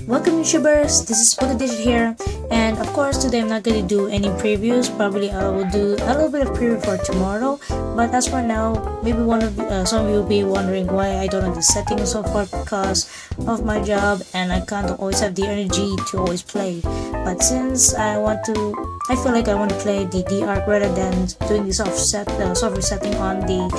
Welcome YouTubers, this is Pokediged here, and of course today I'm not going to do any previews. Probably I will do a little bit of preview for tomorrow, but as for now, maybe some of you will be wondering why I don't have the settings so far because of my job and I can't always have the energy to always play. But since I feel like I want to play the D-ark rather than doing the soft resetting on the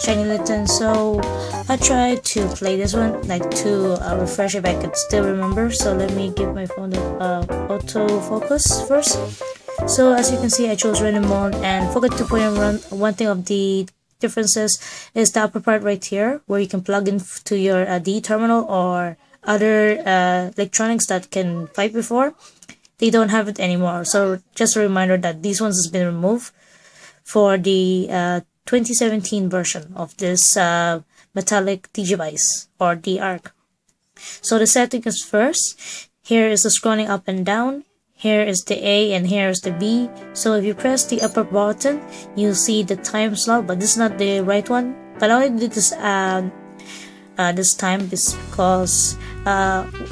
shiny Litten, so I tried to play this one, like to refresh if I could still remember. So let me give my phone the autofocus first. So as you can see, I chose random mode, and Focus 2.1. One thing of the differences is the upper part right here, where you can plug in to your D terminal or other electronics that can fight before. They don't have it anymore. So just a reminder that these ones has been removed for the 2017 version of this metallic Digivice or D-ark. So the setting is first. Here is the scrolling up and down. Here is the A and here is the B. So if you press the upper button, you'll see the time slot, but this is not the right one. But I only did this this time is because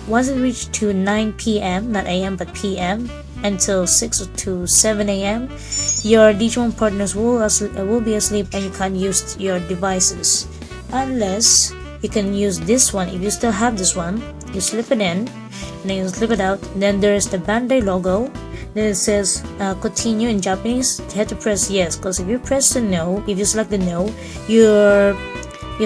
once it reached to 9 p.m. not a.m. but p.m. until 6 to 7 a.m. your Digimon partners will be asleep and you can't use your devices unless you can use this one. If you still have this one, you slip it in and then you slip it out. Then there's the Bandai logo. Then it says continue in Japanese. You have to press yes, because if you press the no, if you select the no, your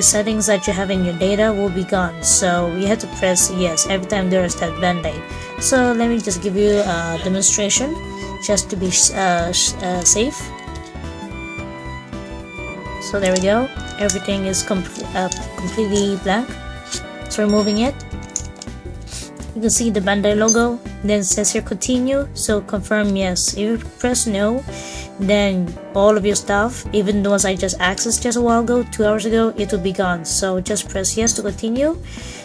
settings that you have in your data will be gone. So you have to press yes every time there is that Bandai. So let me just give you a demonstration just to be safe. So there we go. Everything is completely blank. So removing it, you can see the Bandai logo. Then it says here continue, so confirm yes. If you press no, then all of your stuff, even the ones I just accessed just a while ago, 2 hours ago, it will be gone. So just press yes to continue.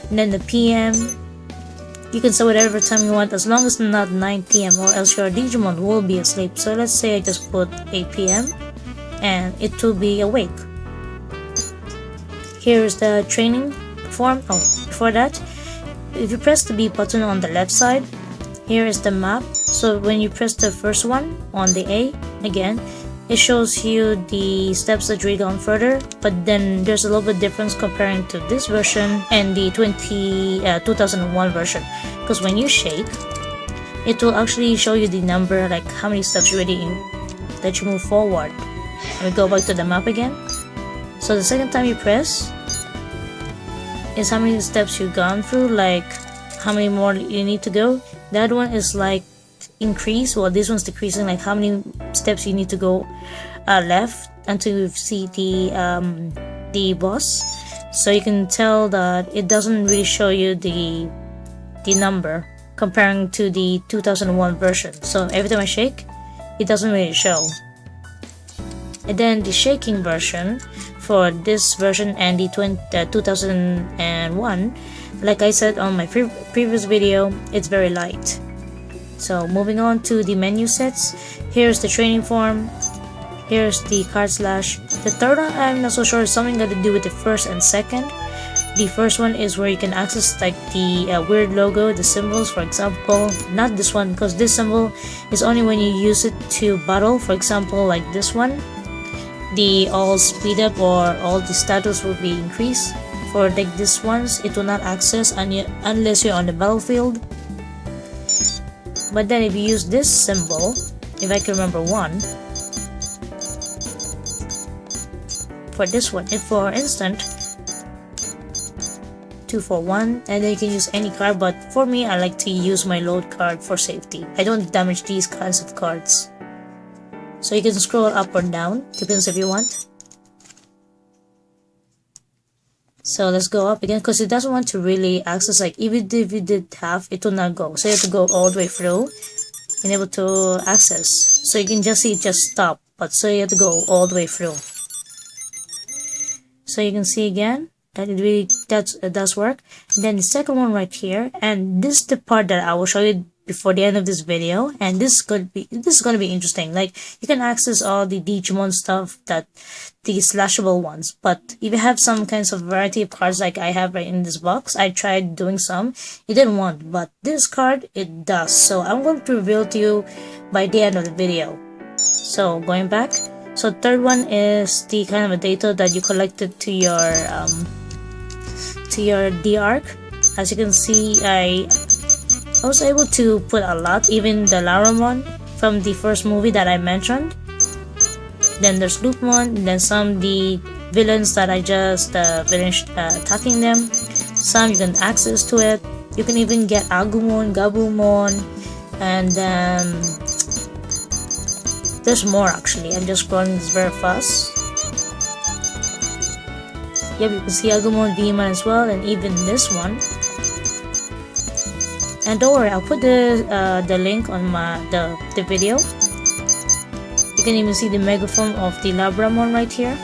And then the PM, you can set whatever time you want as long as not 9 p.m. or else your Digimon will be asleep. So let's say I just put 8 p.m. and it will be awake. Here is the training form. Oh, before that, if you press the B button on the left side, here is the map. So when you press the first one on the A, again, it shows you the steps that read on further, but then there's a little bit difference comparing to this version and the 2001 version, because when you shake, it will actually show you the number, like how many steps already that you move forward. And we go back to the map again. So the second time you press is how many steps you've gone through, like how many more you need to go. That one is like increase, while this one's decreasing, like how many steps you need to go left until you see the boss. So you can tell that it doesn't really show you the number comparing to the 2001 version. So every time I shake, it doesn't really show. And then the shaking version for this version and the 2001, like I said on my previous video, it's very light. So moving on to the menu sets, here's the training form, here's the card slash. The third one, I'm not so sure, something got to do with the first and second. The first one is where you can access like the weird logo, the symbols, for example. Not this one, because this symbol is only when you use it to battle. For example, like this one, the all speed up or all the status will be increased. For like this ones, it will not access unless you're on the battlefield. But then if you use this symbol, if I can remember one, for this one, if for instant 241, and then you can use any card, but for me I like to use my load card for safety. I don't damage these kinds of cards. So you can scroll up or down, depends if you want. So let's go up again, because it doesn't want to really access, like even if you did half, it will not go. So you have to go all the way through and able to access. So you can just see it just stop, but so you have to go all the way through. So you can see again that it does work. And then the second one right here, and this is the part that I will show you before the end of this video, and this is gonna be interesting. Like, you can access all the Digimon stuff, that the slashable ones, but if you have some kinds of variety of cards like I have right in this box, I tried doing some, it didn't want, but this card it does. So I'm going to reveal to you by the end of the video. So going back, so third one is the kind of a data that you collected to your D-ark. As you can see, I was able to put a lot, even the Laramon from the first movie that I mentioned. Then there's Loopmon, and then some the villains that I just finished attacking them. Some you can access to it. You can even get Agumon, Gabumon, and then there's more actually. I'm just scrolling this very fast. Yep, you can see Agumon, Demon as well, and even this one. And don't worry, I'll put the link on the video. You can even see the mega form of the Labramon right here.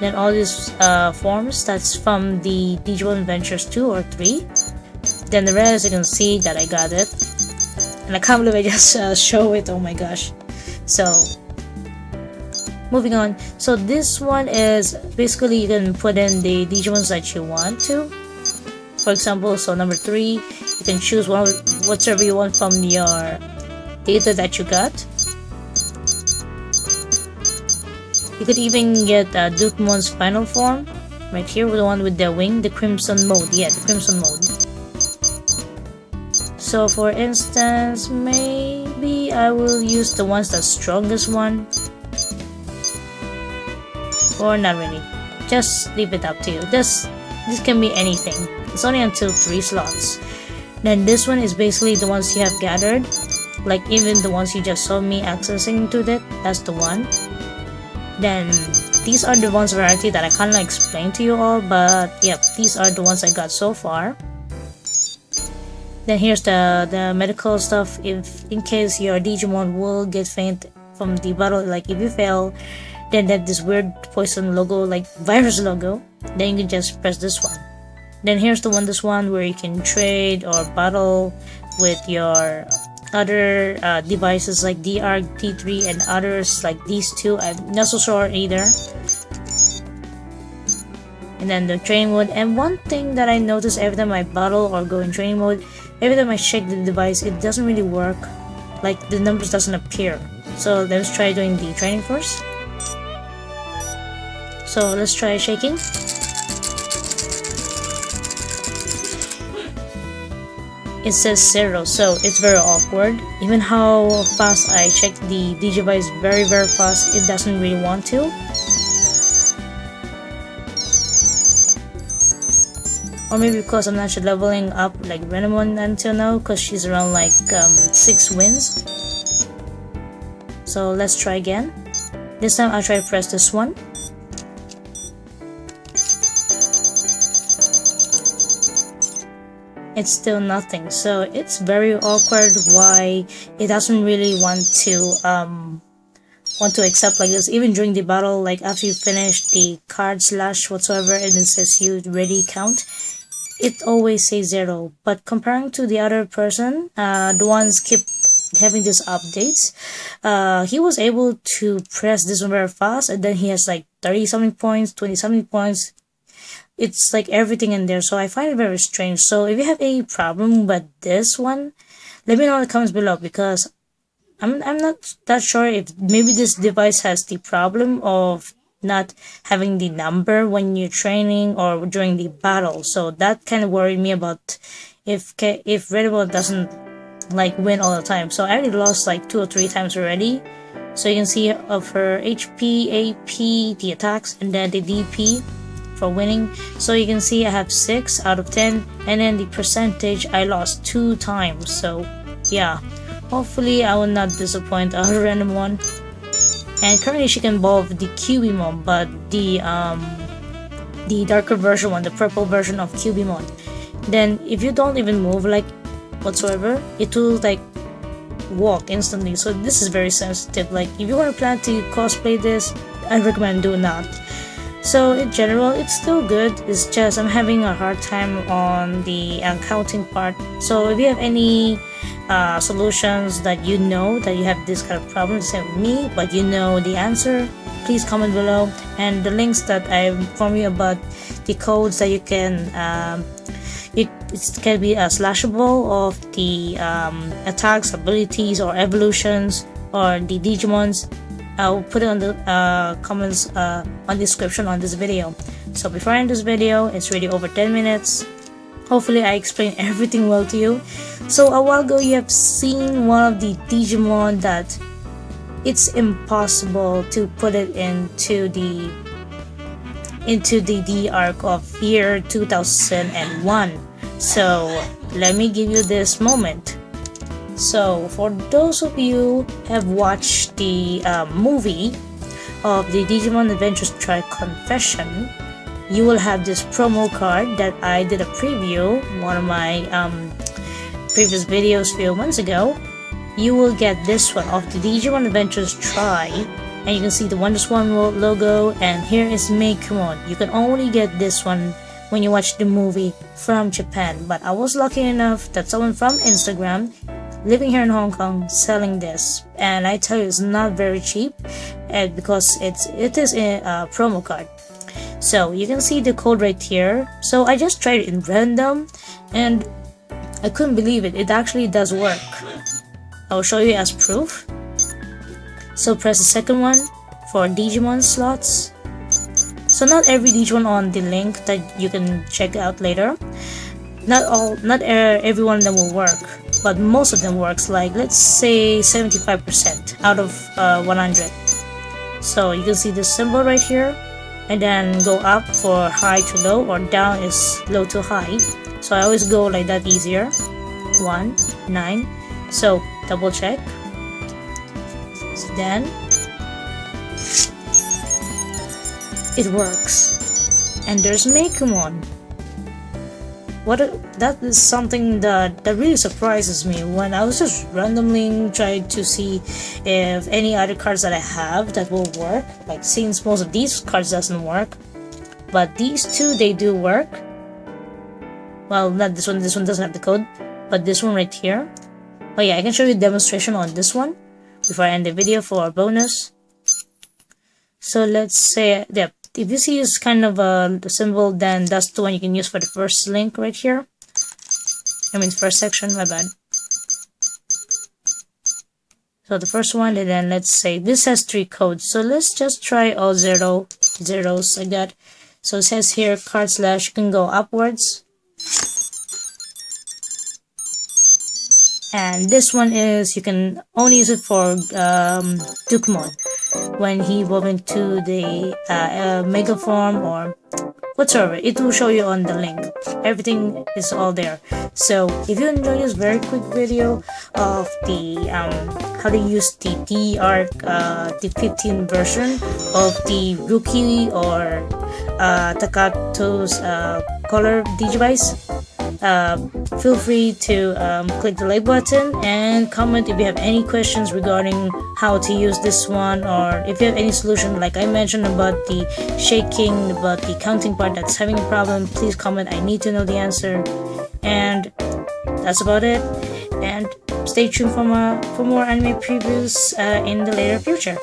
Then all these forms, that's from the Digimon Adventures 2 or 3. Then the rest, you can see that I got it. And I can't believe I just show it, oh my gosh. So, moving on. So this one is, basically you can put in the Digimons that you want to. For example, so number 3, you can choose whatever you want from your data that you got. You could even get Dukemon's final form, right here, the one with the wing, the Crimson mode. Yeah, the Crimson mode. So for instance, maybe I will use the ones that's strongest one. Or not really. Just leave it up to you. This can be anything. It's only until 3 slots. Then this one is basically the ones you have gathered. Like even the ones you just saw me accessing to that. That's the one. Then these are the ones variety that I can't explain to you all. But yep, these are the ones I got so far. Then here's the medical stuff. If in case your Digimon will get faint from the battle, like if you fail, then that this weird poison logo, like virus logo, then you can just press this one. Then here's this one where you can trade or battle with your other devices like D-ark, T3, and others like these two. I'm not so sure either. And then the training mode. And one thing that I notice every time I battle or go in training mode, every time I check the device, it doesn't really work. Like the numbers doesn't appear. So let's try doing the training first. So let's try shaking. It says 0, so it's very awkward. Even how fast I check the Digivice very fast, it doesn't really want to. Or maybe because I'm not leveling up like Renamon until now, because she's around like 6 wins. So let's try again. This time I'll try to press this one. It's still nothing, so it's very awkward why it doesn't really want to accept like this. Even during the battle, like after you finish the card slash whatsoever and it says you ready count, it always says 0. But comparing to the other person, the ones keep having these updates, he was able to press this one very fast, and then he has like 30 something points, 20 something points. It's like everything in there, so I find it very strange. So if you have a problem with this one, let me know in the comments below, because I'm not that sure if maybe this device has the problem of not having the number when you're training or during the battle. So that kind of worried me about if Redable doesn't like win all the time. So I already lost like 2 or 3 times already. So you can see of her HP, AP, the attacks, and then the DP for winning. So you can see I have 6 out of 10, and then the percentage I lost 2 times. So yeah, hopefully I will not disappoint a random one. And currently she can evolve the Cubimon, but the darker version one, the purple version of Cubimon, then if you don't even move like whatsoever, it will like walk instantly. So this is very sensitive. Like if you want to plan to cosplay this, I recommend do not. So in general, it's still good. It's just I'm having a hard time on the counting part. So if you have any solutions that you know that you have this kind of problem, same with me, but you know the answer, please comment below. And the links that I inform you about the codes that you can it can be a slashable of the attacks, abilities, or evolutions, or the Digimons. I'll put it on the comments on the description on this video. So before I end this video, it's already over 10 minutes. Hopefully I explained everything well to you. So a while ago you have seen one of the Digimon that it's impossible to put it into the D-ark of year 2001. So let me give you this moment. So for those of you who have watched the movie of the Digimon Adventures Try Confession, you will have this promo card that I did a preview, one of my previous videos a few months ago. You will get this one of the Digimon Adventures Try, and you can see the Wonderswan logo, and here is Makino. You can only get this one when you watch the movie from Japan, but I was lucky enough that someone from Instagram living here in Hong Kong selling this, and I tell you it's not very cheap, because it is a promo card. So you can see the code right here. So I just tried it in random and I couldn't believe it. It actually does work. I'll show you as proof. So press the second one for Digimon slots. So not every Digimon on the link that you can check out later. Not every one of them will work, but most of them works, like let's say 75% out of 100. So you can see the symbol right here, and then go up for high to low, or down is low to high. So I always go like that, easier. 1, 9. So double check. So then it works, and there's Makimon. That is something that really surprises me when I was just randomly trying to see if any other cards that I have that will work. Like, since most of these cards doesn't work, but these two, they do work. Well, not this one. This one doesn't have the code, but this one right here. Oh yeah, I can show you a demonstration on this one before I end the video for a bonus. So let's say, yeah, if you see is kind of the symbol, then that's the one you can use for the first link right here. I mean first section, my bad. So the first one, and then let's say this has 3 codes. So let's just try all zeros like that. So it says here card slash, you can go upwards. And this one is, you can only use it for Dukemon when he evolves into the Mega form or whatsoever. It will show you on the link. Everything is all there. So if you enjoyed this very quick video of the how to use the D-ark the 15th version of the Ruki or Takato's color Digivice, feel free to click the like button and comment if you have any questions regarding how to use this one, or if you have any solution like I mentioned about the shaking, about the counting part that's having a problem. Please comment, I need to know the answer. And that's about it, and stay tuned for more anime previews in the later future.